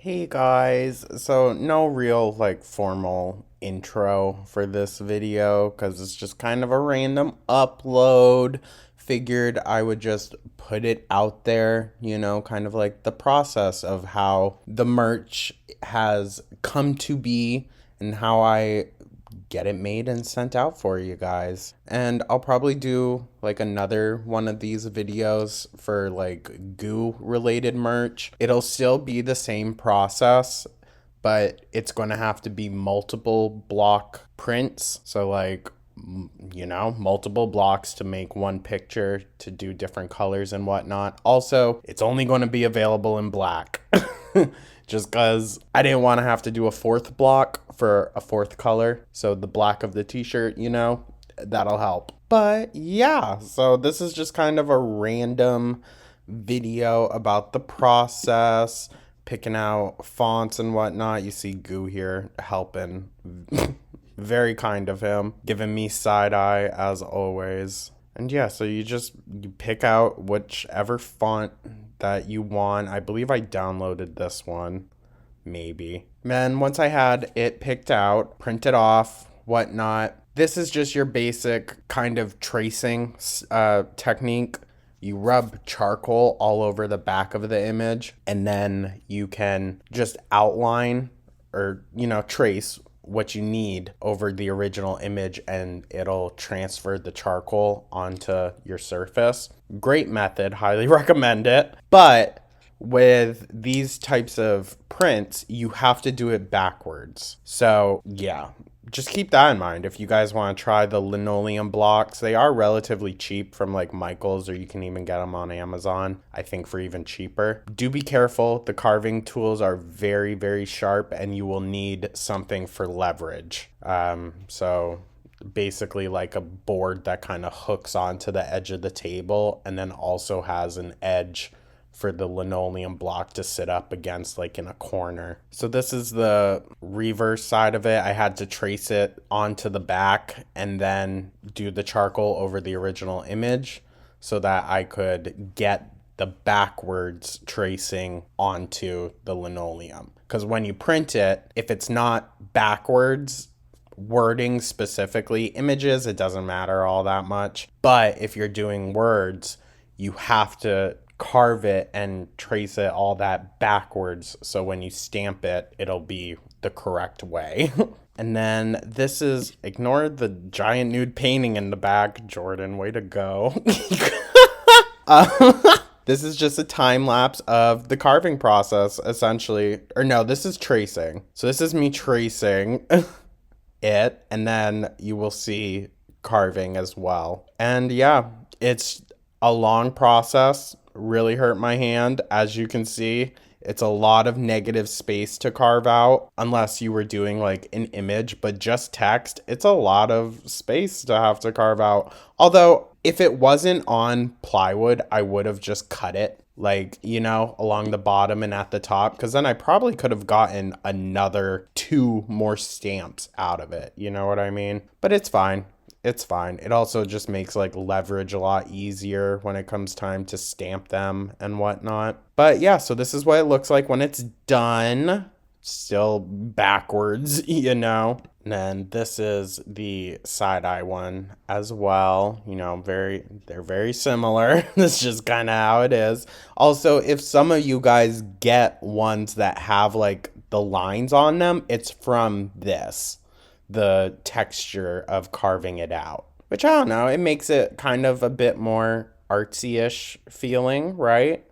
Hey guys, so no real formal intro for this video because it's just kind of a random upload. Figured I would just put it out there, kind of like the process of how the merch has come to be and how I get it made and sent out for you guys. And I'll probably do another one of these videos for goo related merch. It'll still be the same process, but it's going to have to be multiple block prints. So multiple blocks to make one picture to do different colors and whatnot. Also, it's only going to be available in black. Just because I didn't want to have to do a fourth block for a fourth color. So the black of the t-shirt, that'll help. But yeah, so this is just kind of a random video about the process, picking out fonts and whatnot. You see Goo here helping. Very kind of him, giving me side eye as always. And yeah, so you pick out whichever font that you want. I believe I downloaded this one, maybe. Then once I had it picked out, printed off, whatnot, this is just your basic kind of tracing technique. You rub charcoal all over the back of the image, and then you can just outline or, trace what you need over the original image, and it'll transfer the charcoal onto your surface. Great method, highly recommend it. But with these types of prints, you have to do it backwards. So yeah, just keep that in mind. If you guys want to try the linoleum blocks, they are relatively cheap from Michael's, or you can even get them on Amazon, I think, for even cheaper. Do be careful. The carving tools are very, very sharp, and you will need something for leverage. So basically a board that kind of hooks onto the edge of the table and then also has an edge for the linoleum block to sit up against in a corner. So this is the reverse side of it. I had to trace it onto the back and then do the charcoal over the original image so that I could get the backwards tracing onto the linoleum. Because when you print it, if it's not backwards, wording specifically, images, it doesn't matter all that much. But if you're doing words, you have to carve it and trace it all that backwards, so when you stamp it, it'll be the correct way. And then this is, ignore the giant nude painting in the back, Jordan, way to go. This is just a time lapse of the carving process, essentially. Or no, this is tracing. So this is me tracing it, and then you will see carving as well. And yeah, it's a long process. Really hurt my hand. As you can see, it's a lot of negative space to carve out unless you were doing an image, but just text, it's a lot of space to have to carve out. Although if it wasn't on plywood, I would have just cut it along the bottom and at the top, because then I probably could have gotten another 2 more stamps out of it. You know what I mean? But it's fine. It's fine. It also just makes leverage a lot easier when it comes time to stamp them and whatnot. But yeah, so this is what it looks like when it's done. Still backwards, And then this is the side-eye one as well. They're very similar. That's just kind of how it is. Also, if some of you guys get ones that have the lines on them, it's from this. The texture of carving it out, which I don't know, it makes it kind of a bit more artsy-ish feeling, right?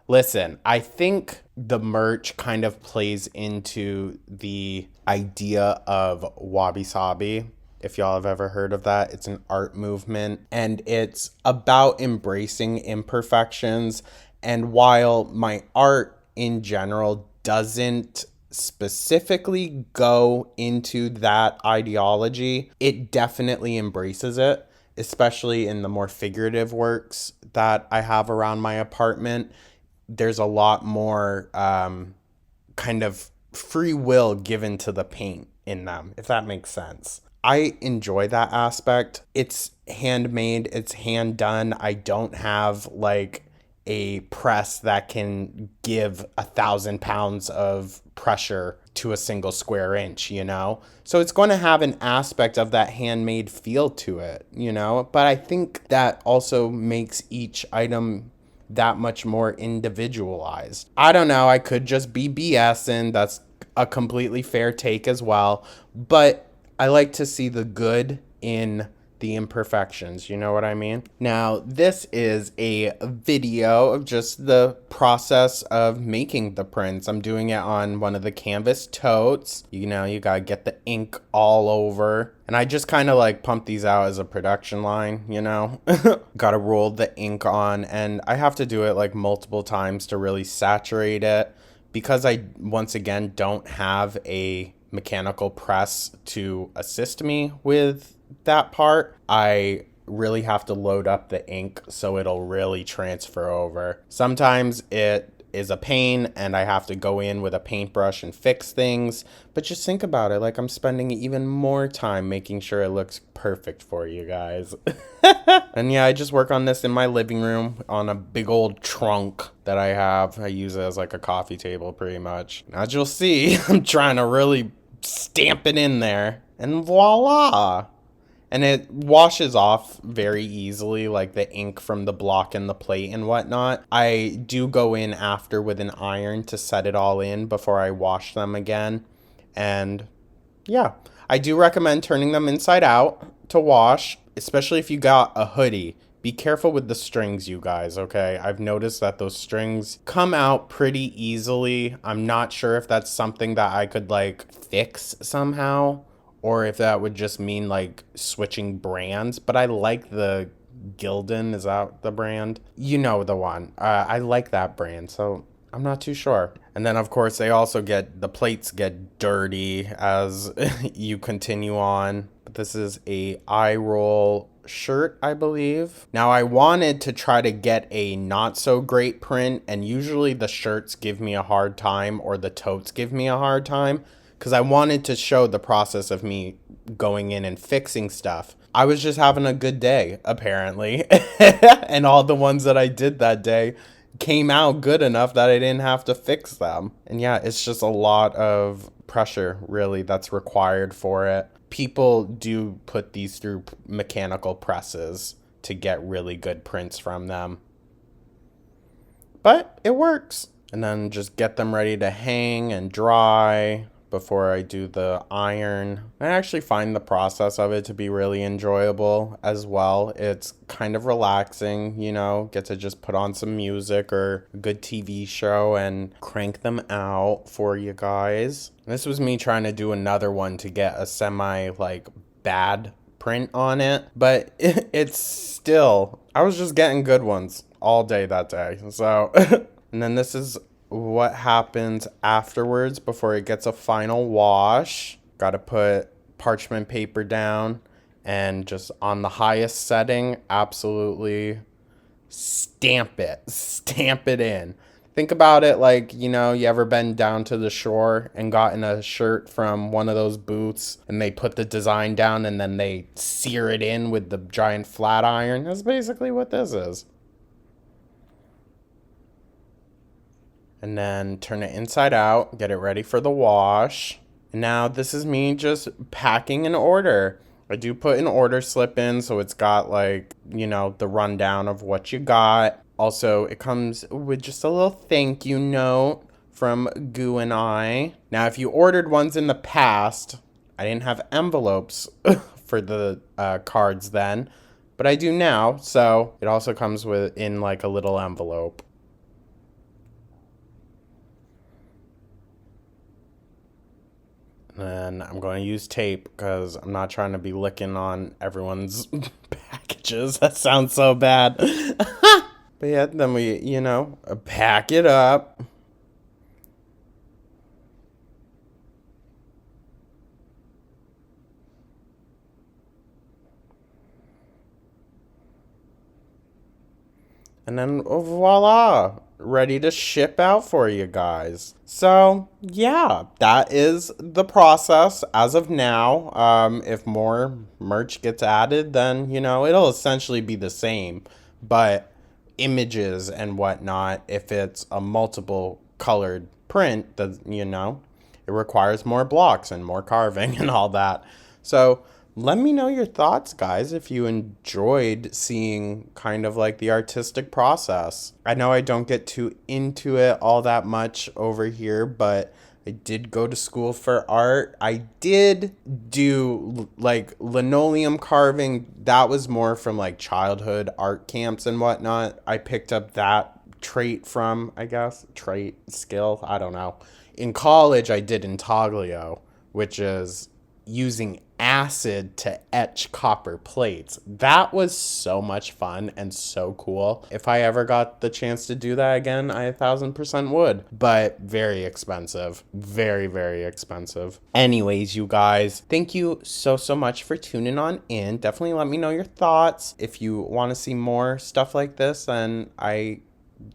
Listen, I think the merch kind of plays into the idea of wabi-sabi. If y'all have ever heard of that, it's an art movement, and it's about embracing imperfections. And while my art in general doesn't specifically go into that ideology, it definitely embraces it, especially in the more figurative works that I have around my apartment. There's a lot more kind of free will given to the paint in them, if that makes sense. I enjoy that aspect. It's handmade, it's hand done. I don't have a press that can give 1,000 pounds of pressure to a single square inch, you know? So it's going to have an aspect of that handmade feel to it, you know? But I think that also makes each item that much more individualized. I don't know, I could just be BSing. That's a completely fair take as well. But I like to see the good in the imperfections, you know what I mean? Now, this is a video of just the process of making the prints. I'm doing it on one of the canvas totes. You know, you gotta get the ink all over. And I just kind of like pump these out as a production line, you know? Gotta roll the ink on, and I have to do it like multiple times to really saturate it because I, once again, don't have a mechanical press to assist me with that part. I really have to load up the ink so it'll really transfer over. Sometimes it is a pain and I have to go in with a paintbrush and fix things, but just think about it, like I'm spending even more time making sure it looks perfect for you guys. And yeah, I just work on this in my living room on a big old trunk that I have. I use it as like a coffee table pretty much. As you'll see, I'm trying to really stamp it in there, and voila. And it washes off very easily, like the ink from the block and the plate and whatnot. I do go in after with an iron to set it all in before I wash them again. And yeah, I do recommend turning them inside out to wash, especially if you got a hoodie. Be careful with the strings, you guys, okay? I've noticed that those strings come out pretty easily. I'm not sure if that's something that I could like fix somehow, or if that would just mean like switching brands. But I like the Gildan, is that the brand? You know the one. I like that brand, so I'm not too sure. And then of course they also the plates get dirty as you continue on. But this is a eye roll shirt, I believe. Now I wanted to try to get a not so great print, and usually the shirts give me a hard time or the totes give me a hard time, because I wanted to show the process of me going in and fixing stuff. I was just having a good day, apparently. And all the ones that I did that day came out good enough that I didn't have to fix them. And yeah, it's just a lot of pressure, really, that's required for it. People do put these through mechanical presses to get really good prints from them. But it works. And then just get them ready to hang and dry before I do the iron. I actually find the process of it to be really enjoyable as well. It's kind of relaxing, you know, get to just put on some music or a good TV show and crank them out for you guys. This was me trying to do another one to get a semi like bad print on it, but it's still, I was just getting good ones all day that day. So, and then this is what happens afterwards before it gets a final wash. Got to put parchment paper down and just on the highest setting, absolutely stamp it in. Think about it like, you know, you ever been down to the shore and gotten a shirt from one of those booths and they put the design down and then they sear it in with the giant flat iron? That's basically what this is. And then turn it inside out, get it ready for the wash. And now this is me just packing an order. I do put an order slip in, so it's got like, you know, the rundown of what you got. Also, it comes with just a little thank you note from Goo and I. Now, if you ordered ones in the past, I didn't have envelopes for the cards then, but I do now. So it also comes in like a little envelope. And I'm going to use tape because I'm not trying to be licking on everyone's packages. That sounds so bad. But yeah, then we, you know, pack it up. And then voila, ready to ship out for you guys. So yeah, that is the process as of now. If more merch gets added, then, you know, it'll essentially be the same. But images and whatnot, if it's a multiple colored print, that, it requires more blocks and more carving and all that. So let me know your thoughts, guys, if you enjoyed seeing kind of like the artistic process. I know I don't get too into it all that much over here, but I did go to school for art. I did do like linoleum carving. That was more from like childhood art camps and whatnot. I picked up that trait from, I guess, skill. I don't know. In college, I did intaglio, which is using acid to etch copper plates. That was so much fun and so cool. If I ever got the chance to do that again, I 1000% would. But very expensive. Very, very expensive. Anyways, you guys, thank you so much for tuning on in. Definitely let me know your thoughts. If you want to see more stuff like this, then I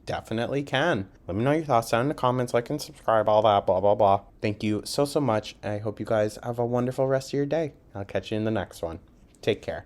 definitely can. Let me know your thoughts down in the comments, like and subscribe, all that, blah, blah, blah. Thank you so much. I hope you guys have a wonderful rest of your day. I'll catch you in the next one. Take care.